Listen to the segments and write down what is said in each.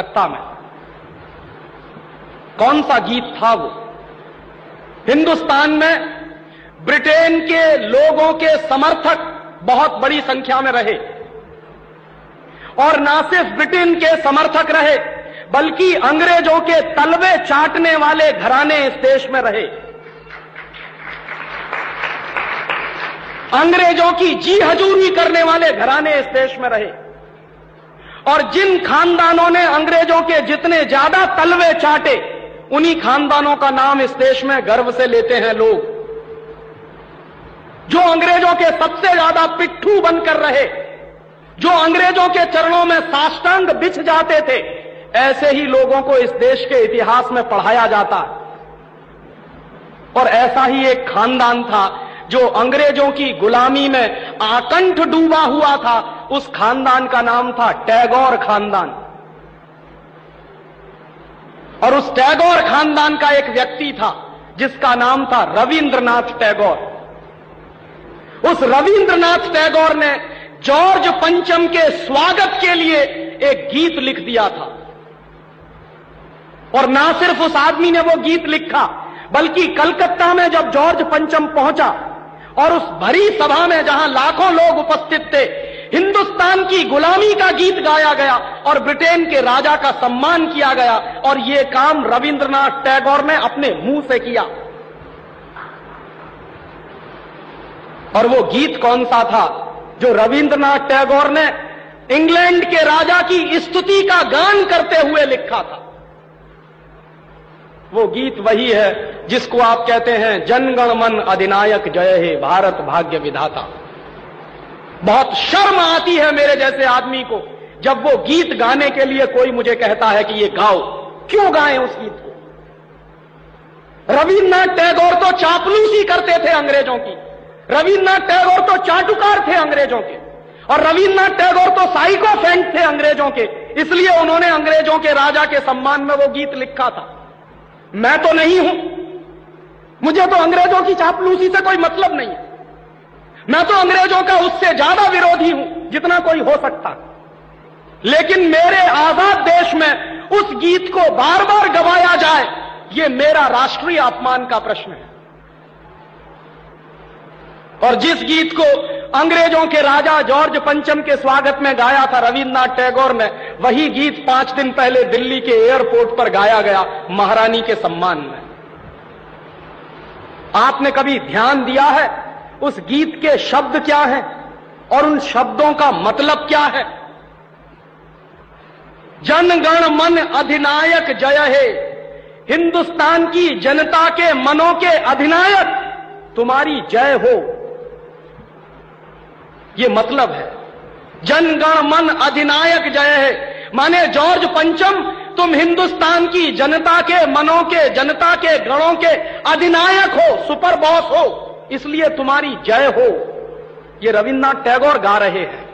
कलकत्ता में। कौन सा गीत था वो? हिंदुस्तान में ब्रिटेन के लोगों के समर्थक बहुत बड़ी संख्या में रहे, और ना सिर्फ ब्रिटेन के समर्थक रहे बल्कि अंग्रेजों के तलवे चाटने वाले घराने इस देश में रहे। अंग्रेजों की जी हजूरी करने वाले घराने इस देश में रहे, और जिन खानदानों ने अंग्रेजों के जितने ज्यादा तलवे चाटे, उन्हीं खानदानों का नाम इस देश में गर्व से लेते हैं लोग। जो अंग्रेजों के सबसे ज्यादा पिट्ठू बनकर रहे, जो अंग्रेजों के चरणों में साष्टांग बिछ जाते थे, ऐसे ही लोगों को इस देश के इतिहास में पढ़ाया जाता है। और ऐसा ही एक खानदान था जो अंग्रेजों की गुलामी में आकंठ डूबा हुआ था। उस खानदान का नाम था टैगोर खानदान। और उस टैगोर खानदान का एक व्यक्ति था जिसका नाम था रविंद्रनाथ टैगोर। उस रविंद्रनाथ टैगोर ने जॉर्ज पंचम के स्वागत के लिए एक गीत लिख दिया था। और ना सिर्फ उस आदमी ने वो गीत लिखा, बल्कि कलकत्ता में जब जॉर्ज पंचम पहुंचा और उस भरी सभा में जहां लाखों लोग उपस्थित थे, हिंदुस्तान की गुलामी का गीत गाया गया और ब्रिटेन के राजा का सम्मान किया गया। और ये काम रविंद्रनाथ टैगोर ने अपने मुंह से किया। और वो गीत कौन सा था जो रविंद्रनाथ टैगोर ने इंग्लैंड के राजा की स्तुति का गान करते हुए लिखा था? वो गीत वही है जिसको आप कहते हैं जनगण मन अधिनायक जय हे भारत भाग्य विधाता। बहुत शर्म आती है मेरे जैसे आदमी को जब वो गीत गाने के लिए कोई मुझे कहता है कि ये गाओ। क्यों गाएं उस गीत को? रविन्द्रनाथ टैगोर तो चापलूसी करते थे अंग्रेजों की, रविन्द्रनाथ टैगोर तो चाटुकार थे अंग्रेजों के, और रविन्द्रनाथ टैगोर तो साइकोफेंट थे अंग्रेजों के। इसलिए उन्होंने अंग्रेजों के राजा के सम्मान में वो गीत लिखा था। मैं तो नहीं हूं, मुझे तो अंग्रेजों की चापलूसी से कोई मतलब नहीं है। मैं तो अंग्रेजों का उससे ज्यादा विरोधी हूं जितना कोई हो सकता। लेकिन मेरे आजाद देश में उस गीत को बार बार गवाया जाए, यह मेरा राष्ट्रीय अपमान का प्रश्न है। और जिस गीत को अंग्रेजों के राजा जॉर्ज पंचम के स्वागत में गाया था रविन्द्रनाथ टैगोर ने, वही गीत 5 दिन पहले दिल्ली के एयरपोर्ट पर गाया गया महारानी के सम्मान में। आपने कभी ध्यान दिया है उस गीत के शब्द क्या हैं और उन शब्दों का मतलब क्या है? जनगण मन अधिनायक जय हे, हिंदुस्तान की जनता के मनों के अधिनायक तुम्हारी जय हो, ये मतलब है। जनगण मन अधिनायक जय है माने जॉर्ज पंचम तुम हिंदुस्तान की जनता के मनों के, जनता के गणों के अधिनायक हो, सुपर बॉस हो, इसलिए तुम्हारी जय हो। ये रविन्द्रनाथ टैगोर गा रहे हैं।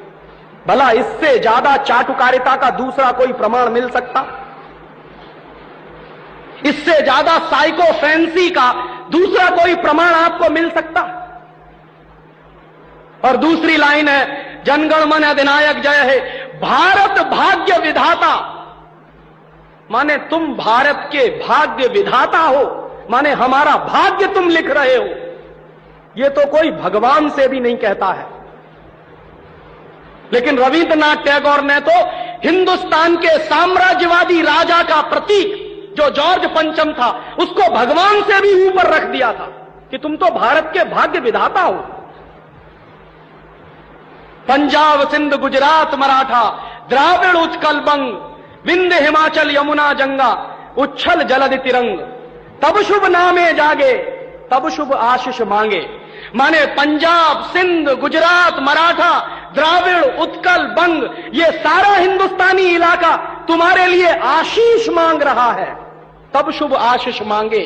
भला इससे ज्यादा चाटुकारिता का दूसरा कोई प्रमाण मिल सकता? इससे ज्यादा साइकोफेंसी का दूसरा कोई प्रमाण आपको मिल सकता? और दूसरी लाइन है जनगण मन अधिनायक जय है भारत भाग्य विधाता, माने तुम भारत के भाग्य विधाता हो, माने हमारा भाग्य तुम लिख रहे हो। यह तो कोई भगवान से भी नहीं कहता है। लेकिन रविन्द्रनाथ टैगोर ने तो हिंदुस्तान के साम्राज्यवादी राजा का प्रतीक जो जॉर्ज पंचम था, उसको भगवान से भी ऊपर रख दिया था कि तुम तो भारत के भाग्य विधाता हो। पंजाब सिंध गुजरात मराठा द्राविड़ उत्कल बंग, विंध्य हिमाचल यमुना जंगा, उच्छल जलधि तिरंग, तब शुभ नामे जागे तब शुभ आशीष मांगे। माने पंजाब सिंध गुजरात मराठा द्राविड़ उत्कल बंग, ये सारा हिंदुस्तानी इलाका तुम्हारे लिए आशीष मांग रहा है, तब शुभ आशीष मांगे।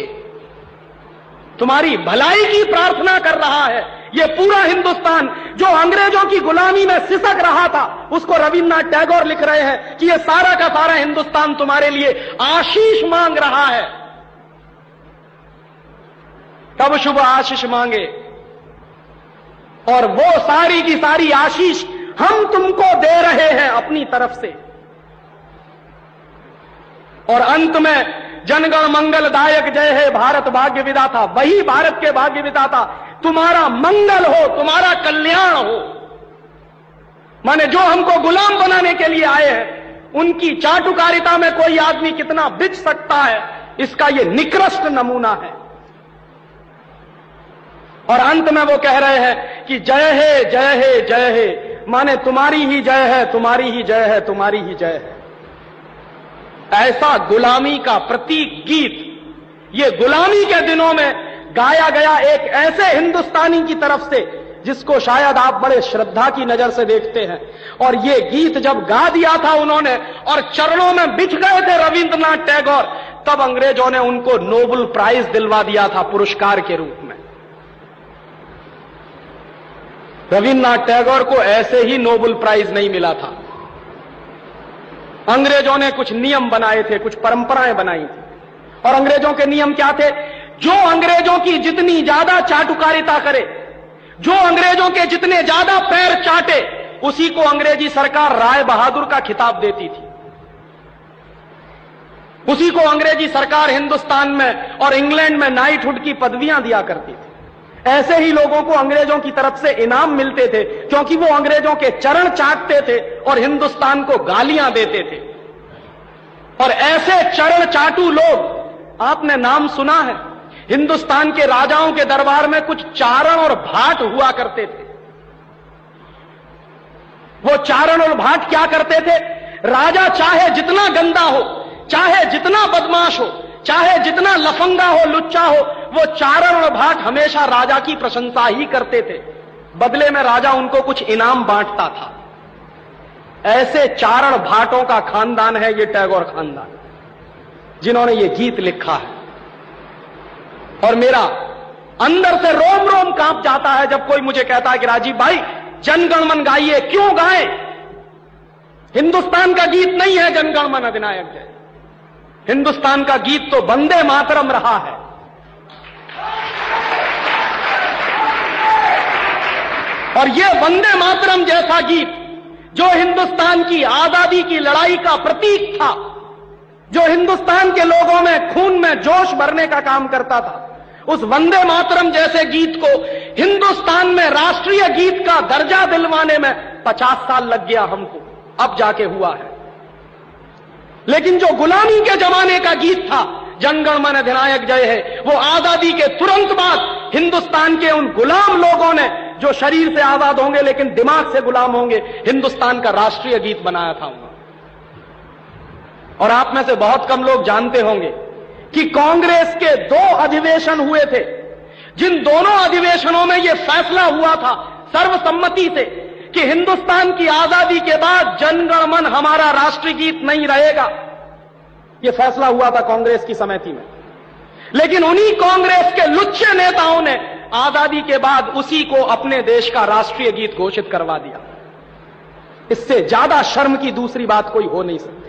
तुम्हारी भलाई की प्रार्थना कर रहा है। ये पूरा हिंदुस्तान जो अंग्रेजों की गुलामी में सिसक रहा था, उसको रविन्द्रनाथ टैगोर लिख रहे हैं कि ये सारा का सारा हिंदुस्तान तुम्हारे लिए आशीष मांग रहा है, तब शुभ आशीष मांगे। और वो सारी की सारी आशीष हम तुमको दे रहे हैं अपनी तरफ से। और अंत में जनगण मंगलदायक जय हे भारत भाग्य विधाता, वही भारत के भाग्य विधाता तुम्हारा मंगल हो, तुम्हारा कल्याण हो। माने जो हमको गुलाम बनाने के लिए आए हैं उनकी चाटुकारिता में कोई आदमी कितना बिच सकता है, इसका यह निकृष्ट नमूना है। और अंत में वो कह रहे हैं कि जय हे जय हे जय हे, माने तुम्हारी ही जय है, तुम्हारी ही जय है, तुम्हारी ही जय है। ऐसा गुलामी का प्रतीक गीत ये गुलामी के दिनों में गाया गया एक ऐसे हिंदुस्तानी की तरफ से जिसको शायद आप बड़े श्रद्धा की नजर से देखते हैं। और ये गीत जब गा दिया था उन्होंने और चरणों में बिछ गए थे रविंद्रनाथ टैगोर, तब अंग्रेजों ने उनको नोबेल प्राइज दिलवा दिया था पुरस्कार के रूप में। रविंद्रनाथ टैगोर को ऐसे ही नोबेल प्राइज नहीं मिला था। अंग्रेजों ने कुछ नियम बनाए थे, कुछ परंपराएं बनाई थी। और अंग्रेजों के नियम क्या थे? जो अंग्रेजों की जितनी ज्यादा चाटुकारिता करे, जो अंग्रेजों के जितने ज्यादा पैर चाटे, उसी को अंग्रेजी सरकार राय बहादुर का खिताब देती थी। उसी को अंग्रेजी सरकार हिंदुस्तान में और इंग्लैंड में नाइटहुड की पदवियां दिया करती थी। ऐसे ही लोगों को अंग्रेजों की तरफ से इनाम मिलते थे क्योंकि वो अंग्रेजों के चरण चाटते थे और हिंदुस्तान को गालियां देते थे। और ऐसे चरण चाटू लोग आपने नाम सुना है, हिंदुस्तान के राजाओं के दरबार में कुछ चारण और भाट हुआ करते थे। वो चारण और भाट क्या करते थे? राजा चाहे जितना गंदा हो, चाहे जितना बदमाश हो, चाहे जितना लफंगा हो, लुच्चा हो, वो चारण और भाट हमेशा राजा की प्रशंसा ही करते थे। बदले में राजा उनको कुछ इनाम बांटता था। ऐसे चारण भाटों का खानदान है ये टैगोर खानदान, जिन्होंने ये गीत लिखा है। और मेरा अंदर से रोम रोम कांप जाता है जब कोई मुझे कहता है कि राजीव भाई जनगण मन गाइए। क्यों गाएं? हिंदुस्तान का गीत नहीं है जनगण मन अधिनायक जय। हिंदुस्तान का गीत तो वंदे मातरम रहा है। और यह वंदे मातरम जैसा गीत जो हिंदुस्तान की आजादी की लड़ाई का प्रतीक था, जो हिंदुस्तान के लोगों में खून में जोश भरने का काम करता था, उस वंदे मातरम जैसे गीत को हिंदुस्तान में राष्ट्रीय गीत का दर्जा दिलवाने में 50 साल लग गया हमको, अब जाके हुआ है। लेकिन जो गुलामी के जमाने का गीत था जनगण मन अधिनायक जय है, वो आजादी के तुरंत बाद हिंदुस्तान के उन गुलाम लोगों ने जो शरीर से आजाद होंगे लेकिन दिमाग से गुलाम होंगे, हिंदुस्तान का राष्ट्रीय गीत बनाया था उन्होंने। और आप में से बहुत कम लोग जानते होंगे कि कांग्रेस के 2 अधिवेशन हुए थे, जिन दोनों अधिवेशनों में यह फैसला हुआ था सर्वसम्मति से कि हिंदुस्तान की आजादी के बाद जनगण मन हमारा राष्ट्रीय गीत नहीं रहेगा। यह फैसला हुआ था कांग्रेस की समिति में। लेकिन उन्हीं कांग्रेस के लुच्चे नेताओं ने आजादी के बाद उसी को अपने देश का राष्ट्रीय गीत घोषित करवा दिया। इससे ज्यादा शर्म की दूसरी बात कोई हो नहीं सकती।